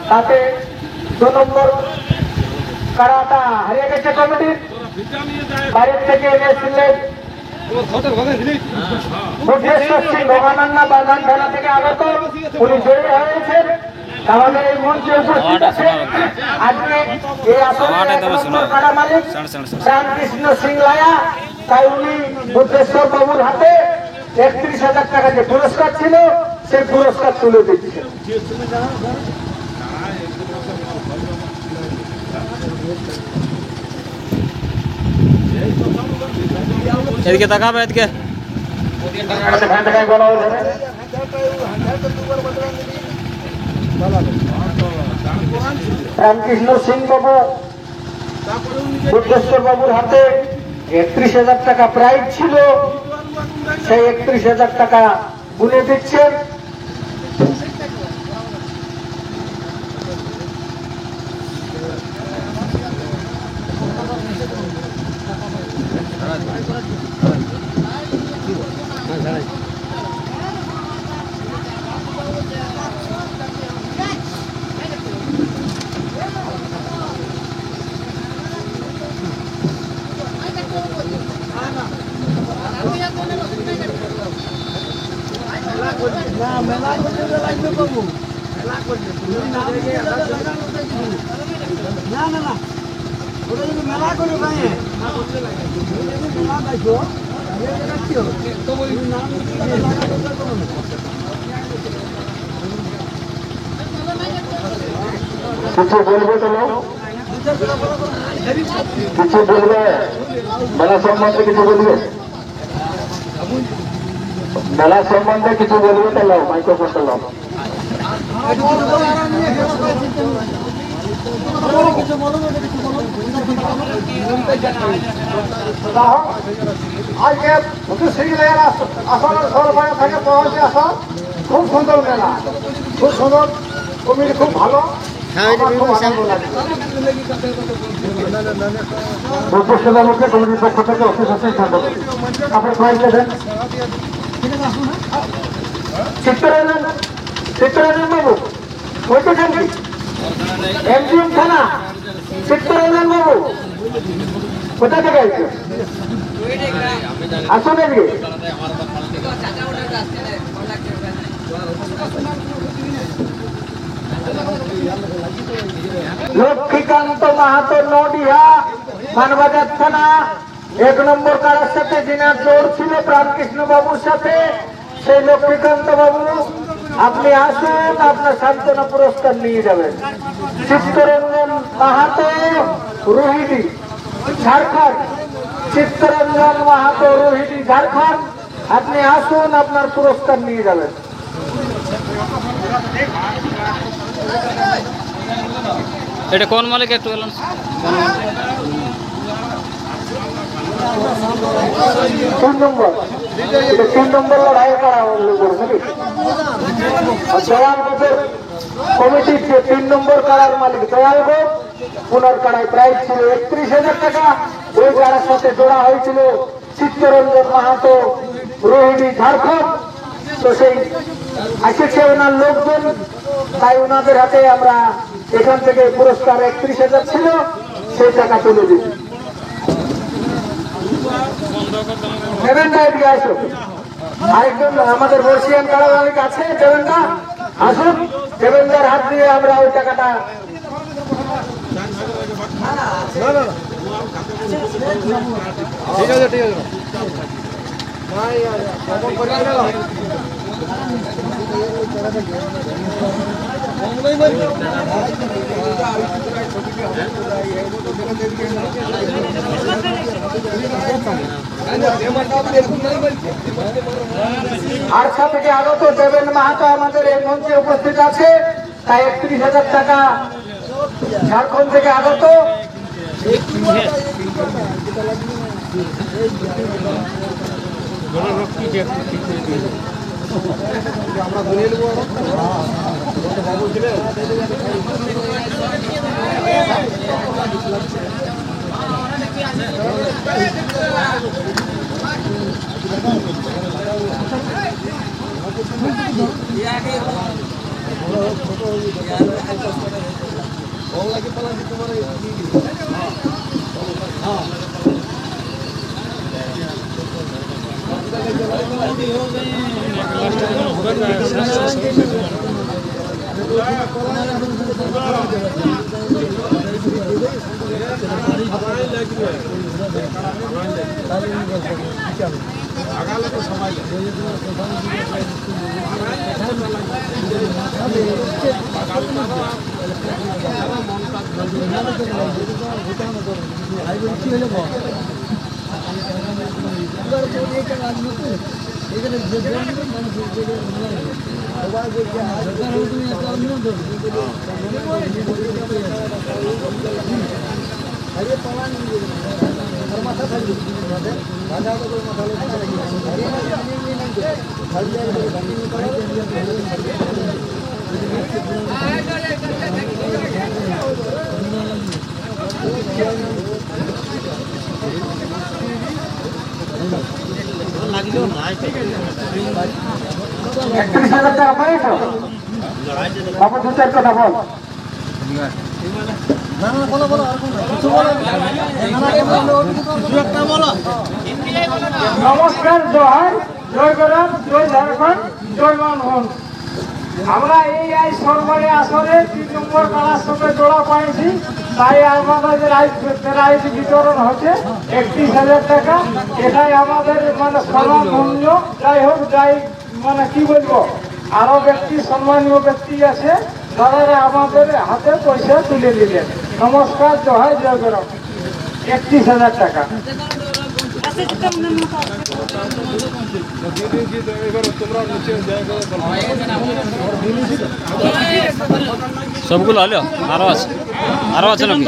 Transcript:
তাতে 2 নম্বর কারাটা হারিয়ে গেছে কমিটির। বাইরের থেকে এনেছিলেন বুদ্ধেশ্বর সিং ভগবানন্না বাগান থানা থেকে আগত, উনি জয়ী হয়েছেন। আমাদের এই মঞ্চে উপস্থিত আছে আজকে এই আসনের কারা মালিক রামকৃষ্ণ সিং লায়া, তাই উনি বুদ্ধেশ্বর বাবুর হাতে 31,000 টাকা যে পুরস্কার ছিল সেই পুরস্কার তুলে দিচ্ছেন। এদিকে তাকাবে, এদিকে রামকৃষ্ণ সিং বাবু বুদ্ধেশ্বর বাবুর হাতে 31,000 টাকা প্রাইজ ছিল, সেই 31,000 টাকা গুনে দিচ্ছেন। কিছু বলবে তুমি, কিছু বলবে মেলা সম্বন্ধে, কিছু বলবে মেলা সম্বন্ধে কিছু বলবে তো লাও, মাইক্রোফোনটা লাও। আজকে সিংহের আসনের সরবরাহ থেকে পৌঁছে আসা খুব সুন্দর মেলা, খুব সুন্দর কমিটি, খুব ভালো। কমিটির পক্ষ থেকে অফিস আপনার প্রাইজ দেবেন চিত্তরঞ্জন, চিত্তরঞ্জন বাবু বলতেছেন কি এমজিএম থানা, চিত্তরঞ্জন বাবু কোথা থেকে আসছে? আসুন এদিকে। লক্ষ্মীকান্ত মাহাতো নডিহা মানবাজার থানা 1 নম্বর কারার সাথে যিনার জোর ছিল প্রাণকৃষ্ণ বাবুর সাথে, সেই লক্ষ্মীকান্ত বাবু আপনি আসুন, আপনার সান্ত্বনা পুরস্কার নিয়ে যাবেন। চিত্তরঞ্জন মাহাতো রোহিণী ঝাড়খণ্ড, চিত্তরঞ্জন মাহাতো রোহিণী ঝাড়খণ্ড, আপনি আসুন, আপনার পুরস্কার নিয়ে যাবেন। এটা কোন মালিক একটু বলুন। 3 নম্বর, 3 নম্বর লড়াই করা দয়াল গোপের কমিটির যে 3 নম্বর কারার মালিক দয়াল গোপ, ওনার কারায় প্রাইজ ছিল 31,000 টাকা। ওই কারার সাথে জোড়া হয়েছিল চিত্তরঞ্জন মাহাতো রোহিণী ঝাড়খণ্ড। তো সেই আসছে ওনার লোকজন, তাই ওনাদের হাতে আমরা এখান থেকে পুরস্কার 31,000 ছিল সেই টাকা তুলে দিই। দেবেনটা এদিকে আসুন, আরেকজন আমাদের বর্ষিয়ান কারা মালিক আছে, দেবেনটা আসুন, দেবেন্দার হাত দিয়ে আমরা ওই টাকাটা ঠিক আছে, ঠিক আছে। আরসা থেকে আগত দেবেন মাহাতো আমাদের এই মঞ্চে উপস্থিত আছে, তাই 31,000 টাকা ঝাড়খণ্ড থেকে আগত। আমরা ধরে নেব বাবু 31,000 টাকা পাইছো বাবু, দু চার কথা বল। নমস্কার, জয় জয় গরম, জয় ঝাড়খণ্ড, জয় মানভূম। আমরা এই সরকারি আসরে 3 নম্বর কালার সঙ্গে জোড়া পাইছি, তাই আমাদের প্রাইজ বিতরণ হচ্ছে 31,000 টাকা। এটাই আমাদের মানে সম্মানধন্য। যাই হোক, যাই মানে কি বলবো, আরো ব্যক্তি সম্মানীয় ব্যক্তি আছে, তারা আমাদের হাতে পয়সা তুলে দিলেন। নমস্কার, জয় জয় গরম, 31,000 টাকা। সবগুলো হলো? আরো আছে নাকি?